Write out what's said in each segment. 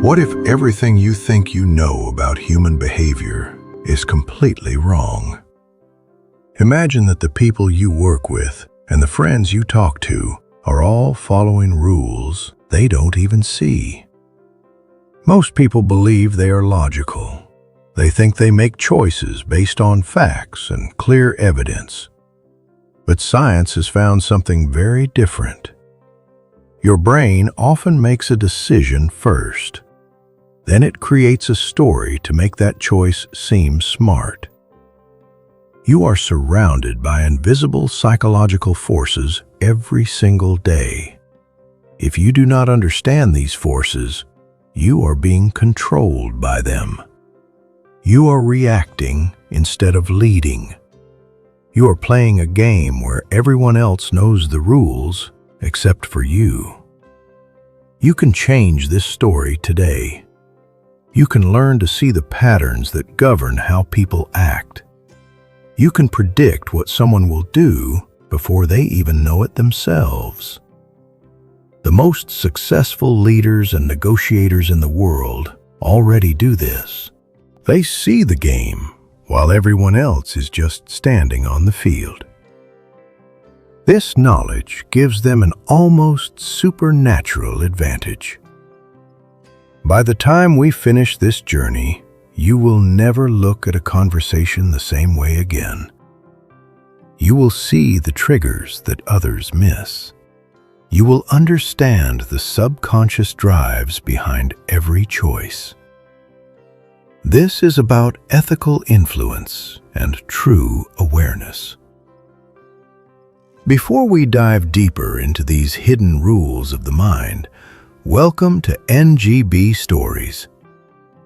What if everything you think you know about human behavior is completely wrong? Imagine that the people you work with and the friends you talk to are all following rules they don't even see. Most people believe they are logical. They think they make choices based on facts and clear evidence. But science has found something very different. Your brain often makes a decision first. Then it creates a story to make that choice seem smart. You are surrounded by invisible psychological forces every single day. If you do not understand these forces, you are being controlled by them. You are reacting instead of leading. You are playing a game where everyone else knows the rules except for you. You can change this story today. You can learn to see the patterns that govern how people act. You can predict what someone will do before they even know it themselves. The most successful leaders and negotiators in the world already do this. They see the game while everyone else is just standing on the field. This knowledge gives them an almost supernatural advantage. By the time we finish this journey, you will never look at a conversation the same way again. You will see the triggers that others miss. You will understand the subconscious drives behind every choice. This is about ethical influence and true awareness. Before we dive deeper into these hidden rules of the mind, welcome to NGB Stories.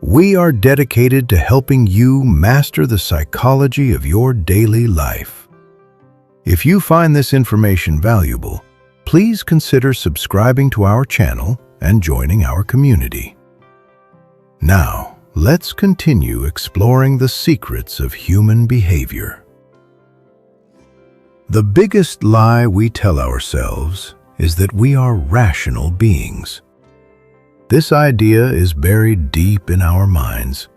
We are dedicated to helping you master the psychology of your daily life. If you find this information valuable, please consider subscribing to our channel and joining our community. Now, let's continue exploring the secrets of human behavior. The biggest lie we tell ourselves is that we are rational beings. This idea is buried deep in our minds.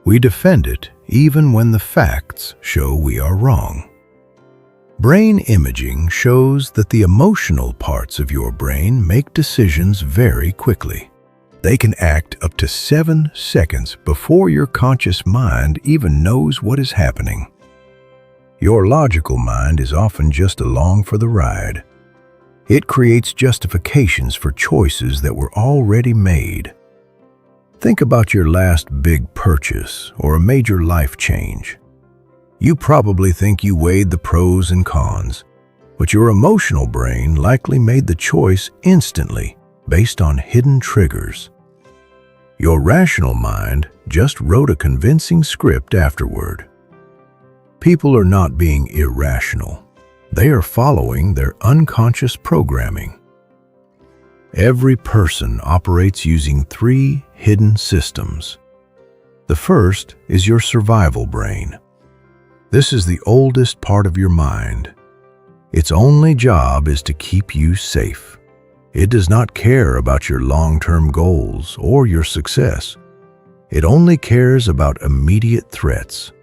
We defend it even when the facts show we are wrong. Brain imaging shows that the emotional parts of your brain make decisions very quickly. They can act up to 7 seconds before your conscious mind even knows what is happening. Your logical mind is often just along for the ride. It creates justifications for choices that were already made. Think about your last big purchase or a major life change. You probably think you weighed the pros and cons, but your emotional brain likely made the choice instantly based on hidden triggers. Your rational mind just wrote a convincing script afterward. People are not being irrational. They are following their unconscious programming. Every person operates using 3 hidden systems. The first is your survival brain. This is the oldest part of your mind. Its only job is to keep you safe. It does not care about your long-term goals or your success. It only cares about immediate threats.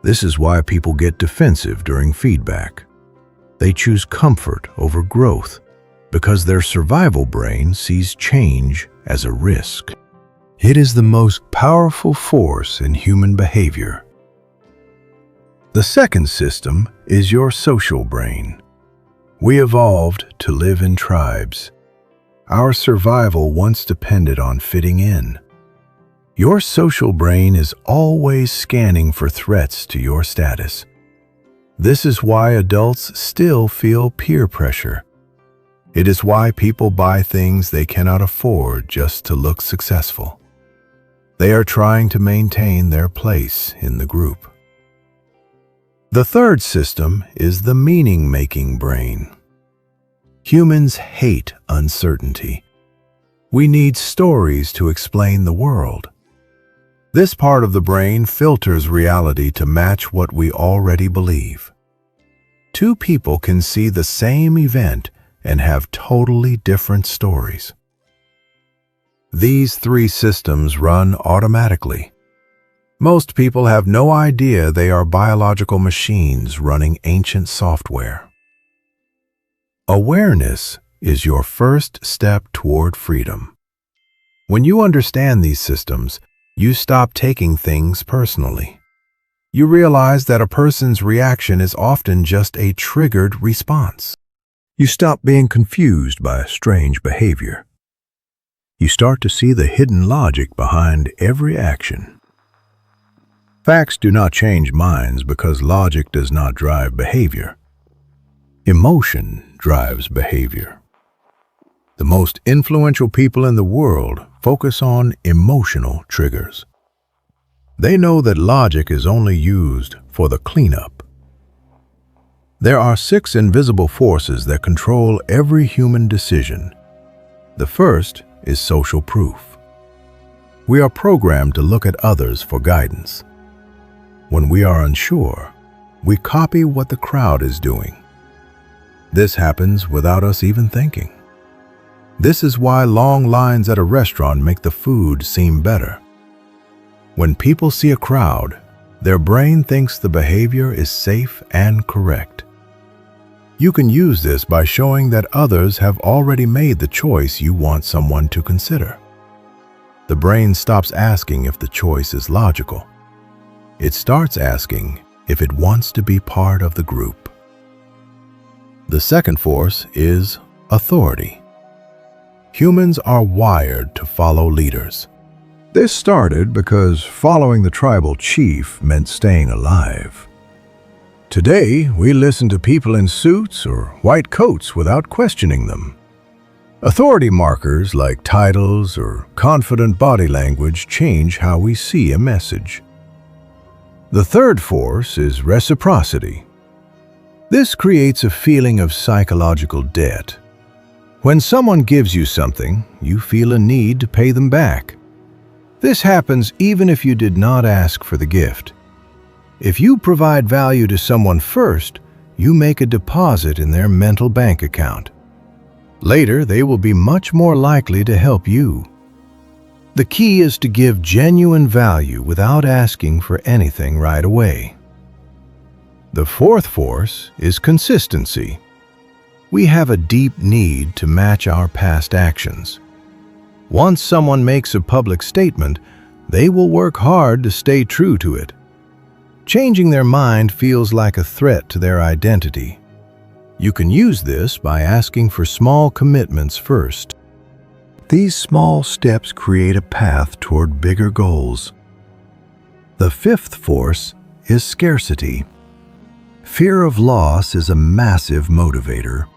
This is why people get defensive during feedback. They choose comfort over growth because their survival brain sees change as a risk. It is the most powerful force in human behavior. The second system is your social brain. We evolved to live in tribes. Our survival once depended on fitting in. Your social brain is always scanning for threats to your status. This is why adults still feel peer pressure. It is why people buy things they cannot afford just to look successful. They are trying to maintain their place in the group. The third system is the meaning-making brain. Humans hate uncertainty. We need stories to explain the world. This part of the brain filters reality to match what we already believe. 2 people can see the same event and have totally different stories. These three systems run automatically. Most people have no idea they are biological machines running ancient software. Awareness is your first step toward freedom. When you understand these systems, you stop taking things personally. You realize that a person's reaction is often just a triggered response. You stop being confused by strange behavior. You start to see the hidden logic behind every action. Facts do not change minds because logic does not drive behavior. Emotion drives behavior. The most influential people in the world focus on emotional triggers. They know that logic is only used for the cleanup. There are 6 invisible forces that control every human decision. The first is social proof. We are programmed to look at others for guidance. When we are unsure, we copy what the crowd is doing. This happens without us even thinking. This is why long lines at a restaurant make the food seem better. When people see a crowd, their brain thinks the behavior is safe and correct. You can use this by showing that others have already made the choice you want someone to consider. The brain stops asking if the choice is logical. It starts asking if it wants to be part of the group. The second force is authority. Humans are wired to follow leaders. This started because following the tribal chief meant staying alive. Today, we listen to people in suits or white coats without questioning them. Authority markers like titles or confident body language change how we see a message. The third force is reciprocity. This creates a feeling of psychological debt. When someone gives you something, you feel a need to pay them back. This happens even if you did not ask for the gift. If you provide value to someone first, you make a deposit in their mental bank account. Later, they will be much more likely to help you. The key is to give genuine value without asking for anything right away. The fourth force is consistency. We have a deep need to match our past actions. Once someone makes a public statement, they will work hard to stay true to it. Changing their mind feels like a threat to their identity. You can use this by asking for small commitments first. These small steps create a path toward bigger goals. The fifth force is scarcity. Fear of loss is a massive motivator.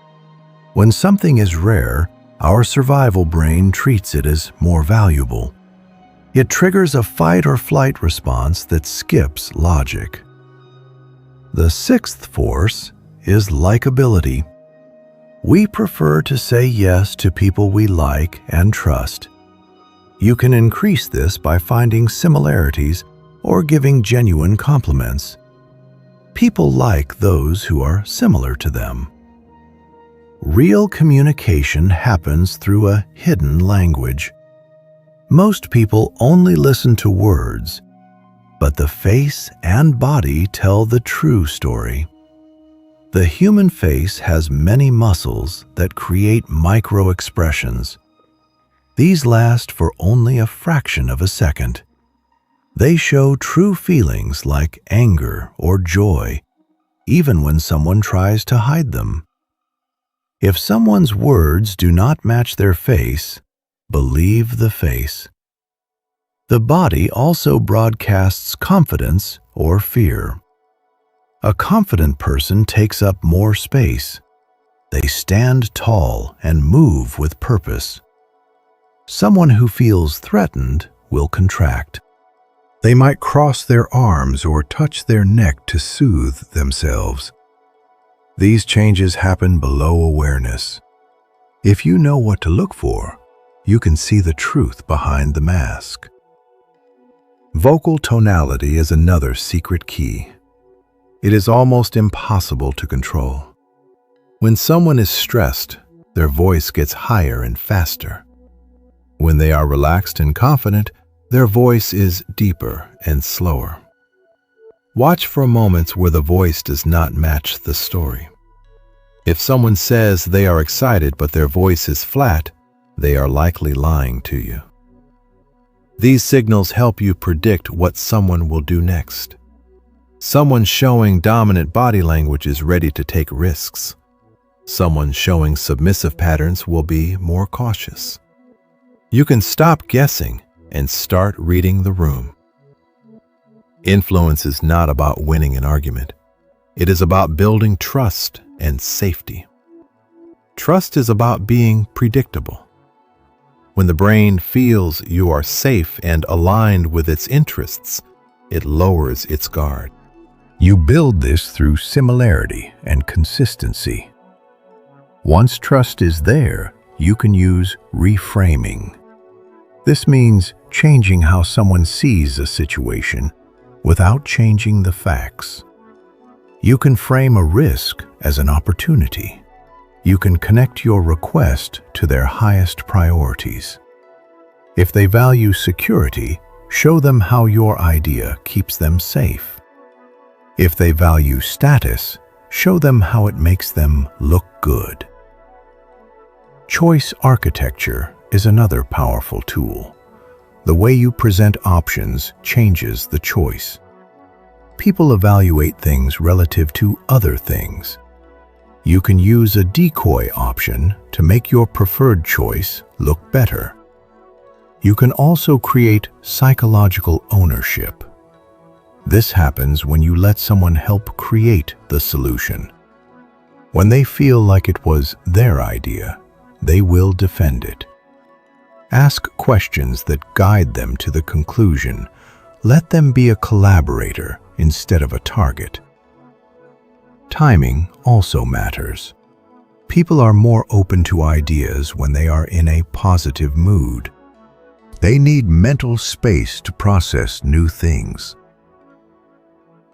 When something is rare, our survival brain treats it as more valuable. It triggers a fight or flight response that skips logic. The sixth force is likability. We prefer to say yes to people we like and trust. You can increase this by finding similarities or giving genuine compliments. People like those who are similar to them. Real communication happens through a hidden language. Most people only listen to words, but the face and body tell the true story. The human face has many muscles that create micro-expressions. These last for only a fraction of a second. They show true feelings like anger or joy, even when someone tries to hide them. If someone's words do not match their face, believe the face. The body also broadcasts confidence or fear. A confident person takes up more space. They stand tall and move with purpose. Someone who feels threatened will contract. They might cross their arms or touch their neck to soothe themselves. These changes happen below awareness. If you know what to look for, you can see the truth behind the mask. Vocal tonality is another secret key. It is almost impossible to control. When someone is stressed, their voice gets higher and faster. When they are relaxed and confident, their voice is deeper and slower. Watch for moments where the voice does not match the story. If someone says they are excited but their voice is flat, they are likely lying to you. These signals help you predict what someone will do next. Someone showing dominant body language is ready to take risks. Someone showing submissive patterns will be more cautious. You can stop guessing and start reading the room. Influence is not about winning an argument. It is about building trust and safety. Trust is about being predictable. When the brain feels you are safe and aligned with its interests, it lowers its guard. You build this through similarity and consistency. Once trust is there, you can use reframing. This means changing how someone sees a situation without changing the facts. You can frame a risk as an opportunity. You can connect your request to their highest priorities. If they value security, show them how your idea keeps them safe. If they value status, show them how it makes them look good. Choice architecture is another powerful tool. The way you present options changes the choice. People evaluate things relative to other things. You can use a decoy option to make your preferred choice look better. You can also create psychological ownership. This happens when you let someone help create the solution. When they feel like it was their idea, they will defend it. Ask questions that guide them to the conclusion. Let them be a collaborator instead of a target. Timing also matters. People are more open to ideas when they are in a positive mood. They need mental space to process new things.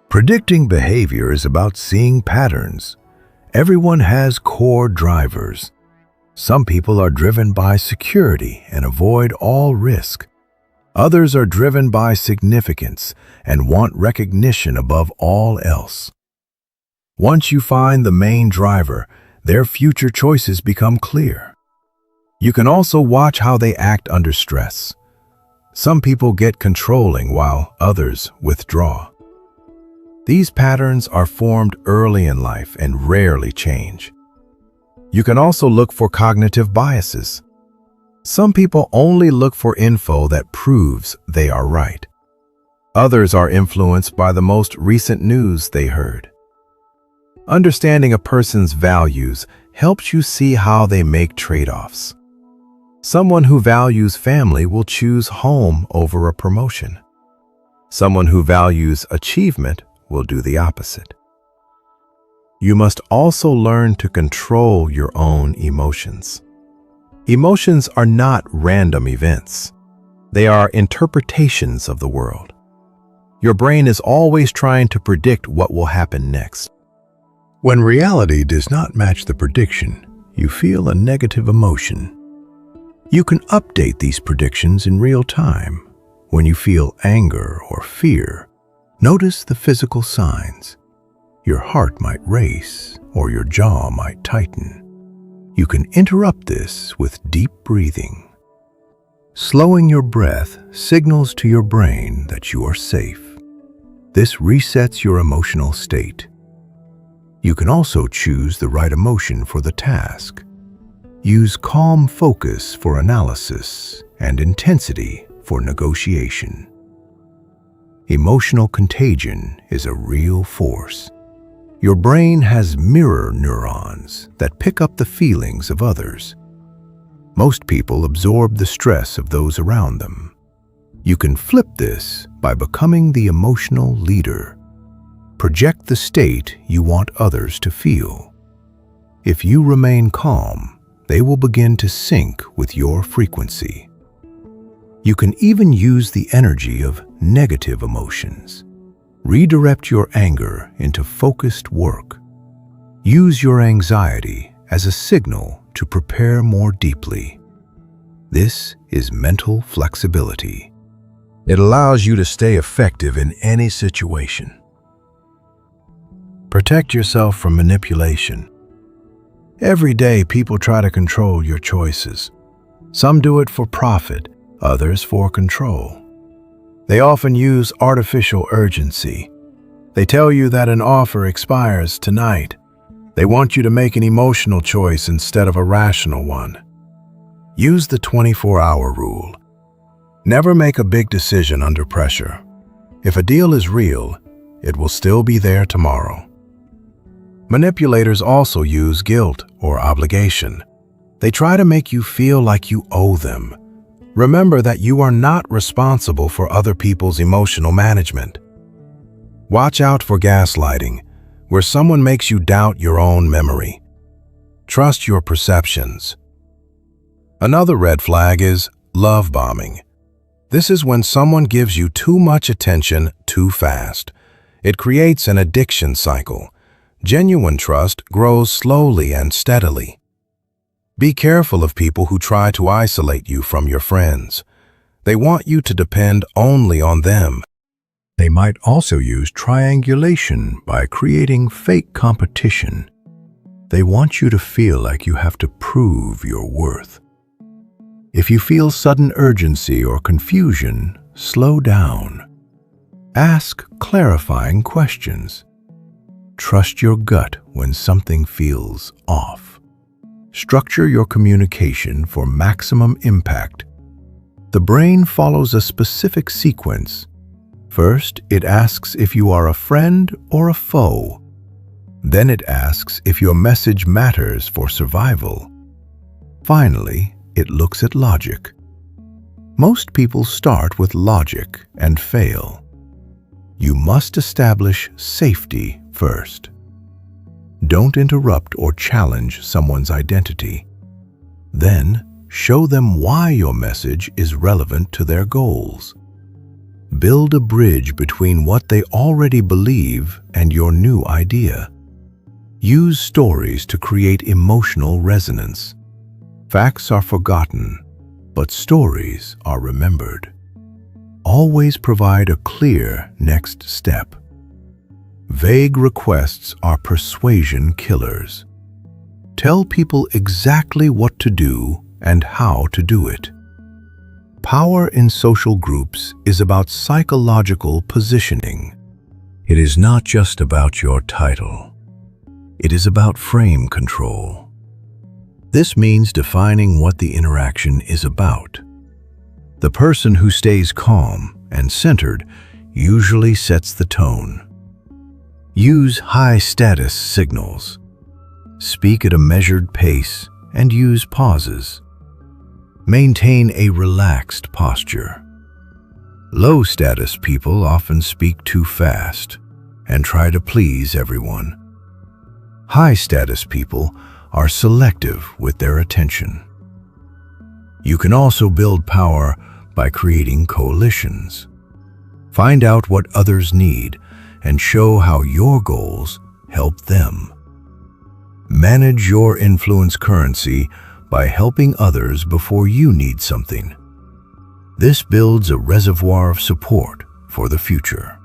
Predicting behavior is about seeing patterns. Everyone has core drivers. Some people are driven by security and avoid all risk. Others are driven by significance and want recognition above all else. Once you find the main driver, their future choices become clear. You can also watch how they act under stress. Some people get controlling while others withdraw. These patterns are formed early in life and rarely change. You can also look for cognitive biases. Some people only look for info that proves they are right. Others are influenced by the most recent news they heard. Understanding a person's values helps you see how they make trade-offs. Someone who values family will choose home over a promotion. Someone who values achievement will do the opposite. You must also learn to control your own emotions. Emotions are not random events. They are interpretations of the world. Your brain is always trying to predict what will happen next. When reality does not match the prediction, you feel a negative emotion. You can update these predictions in real time. When you feel anger or fear, notice the physical signs. Your heart might race or your jaw might tighten. You can interrupt this with deep breathing. Slowing your breath signals to your brain that you are safe. This resets your emotional state. You can also choose the right emotion for the task. Use calm focus for analysis and intensity for negotiation. Emotional contagion is a real force. Your brain has mirror neurons that pick up the feelings of others. Most people absorb the stress of those around them. You can flip this by becoming the emotional leader. Project the state you want others to feel. If you remain calm, they will begin to sync with your frequency. You can even use the energy of negative emotions. Redirect your anger into focused work. Use your anxiety as a signal to prepare more deeply. This is mental flexibility. It allows you to stay effective in any situation. Protect yourself from manipulation. Every day, people try to control your choices. Some do it for profit, others for control. They often use artificial urgency. They tell you that an offer expires tonight. They want you to make an emotional choice instead of a rational one. Use the 24-hour rule. Never make a big decision under pressure. If a deal is real, it will still be there tomorrow. Manipulators also use guilt or obligation. They try to make you feel like you owe them. Remember that you are not responsible for other people's emotional management. Watch out for gaslighting, where someone makes you doubt your own memory. Trust your perceptions. Another red flag is love bombing. This is when someone gives you too much attention too fast. It creates an addiction cycle. Genuine trust grows slowly and steadily. Be careful of people who try to isolate you from your friends. They want you to depend only on them. They might also use triangulation by creating fake competition. They want you to feel like you have to prove your worth. If you feel sudden urgency or confusion, slow down. Ask clarifying questions. Trust your gut when something feels off. Structure your communication for maximum impact. The brain follows a specific sequence. First, it asks if you are a friend or a foe. Then it asks if your message matters for survival. Finally, it looks at logic. Most people start with logic and fail. You must establish safety first. Don't interrupt or challenge someone's identity. Then, show them why your message is relevant to their goals. Build a bridge between what they already believe and your new idea. Use stories to create emotional resonance. Facts are forgotten, but stories are remembered. Always provide a clear next step. Vague requests are persuasion killers. Tell people exactly what to do and how to do it. Power in social groups is about psychological positioning. It is not just about your title. It is about frame control. This means defining what the interaction is about. The person who stays calm and centered usually sets the tone. Use high-status signals. Speak at a measured pace and use pauses. Maintain a relaxed posture. Low-status people often speak too fast and try to please everyone. High-status people are selective with their attention. You can also build power by creating coalitions. Find out what others need and show how your goals help them. Manage your influence currency by helping others before you need something. This builds a reservoir of support for the future.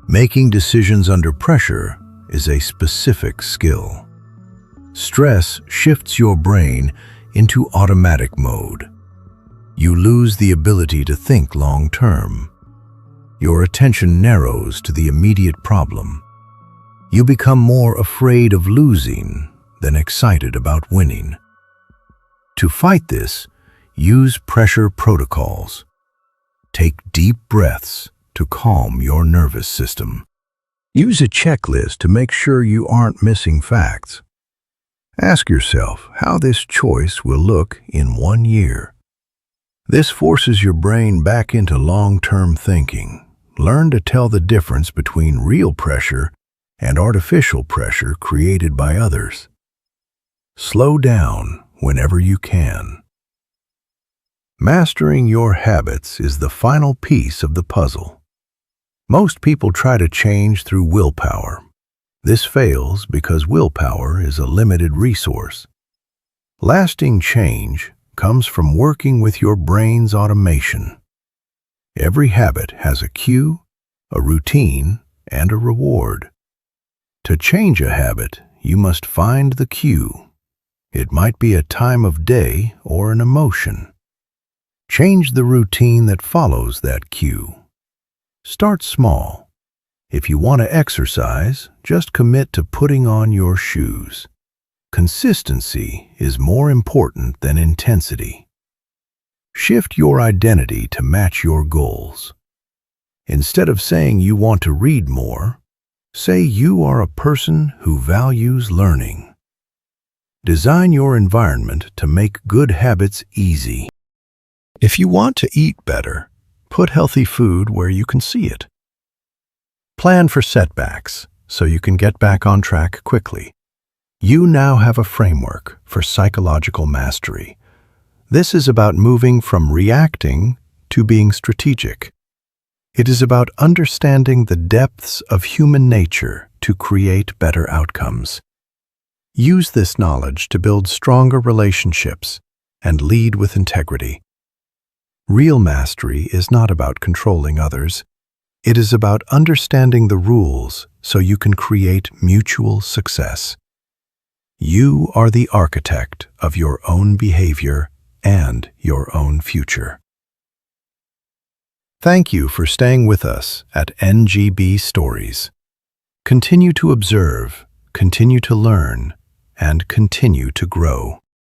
Making decisions under pressure is a specific skill. Stress shifts your brain into automatic mode. You lose the ability to think long-term. Your attention narrows to the immediate problem. You become more afraid of losing than excited about winning. To fight this, use pressure protocols. Take deep breaths to calm your nervous system. Use a checklist to make sure you aren't missing facts. Ask yourself how this choice will look in 1 year. This forces your brain back into long-term thinking. Learn to tell the difference between real pressure and artificial pressure created by others. Slow down whenever you can. Mastering your habits is the final piece of the puzzle. Most people try to change through willpower. This fails because willpower is a limited resource. Lasting change comes from working with your brain's automation. Every habit has a cue, a routine, and a reward. To change a habit, you must find the cue. It might be a time of day or an emotion. Change the routine that follows that cue. Start small. If you want to exercise, just commit to putting on your shoes. Consistency is more important than intensity. Shift your identity to match your goals. Instead of saying you want to read more, say you are a person who values learning. Design your environment to make good habits easy. If you want to eat better, put healthy food where you can see it. Plan for setbacks so you can get back on track quickly. You now have a framework for psychological mastery. This is about moving from reacting to being strategic. It is about understanding the depths of human nature to create better outcomes. Use this knowledge to build stronger relationships and lead with integrity. Real mastery is not about controlling others. It is about understanding the rules so you can create mutual success. You are the architect of your own behavior and your own future. Thank you for staying with us at NGB Stories. Continue to observe, continue to learn, and continue to grow.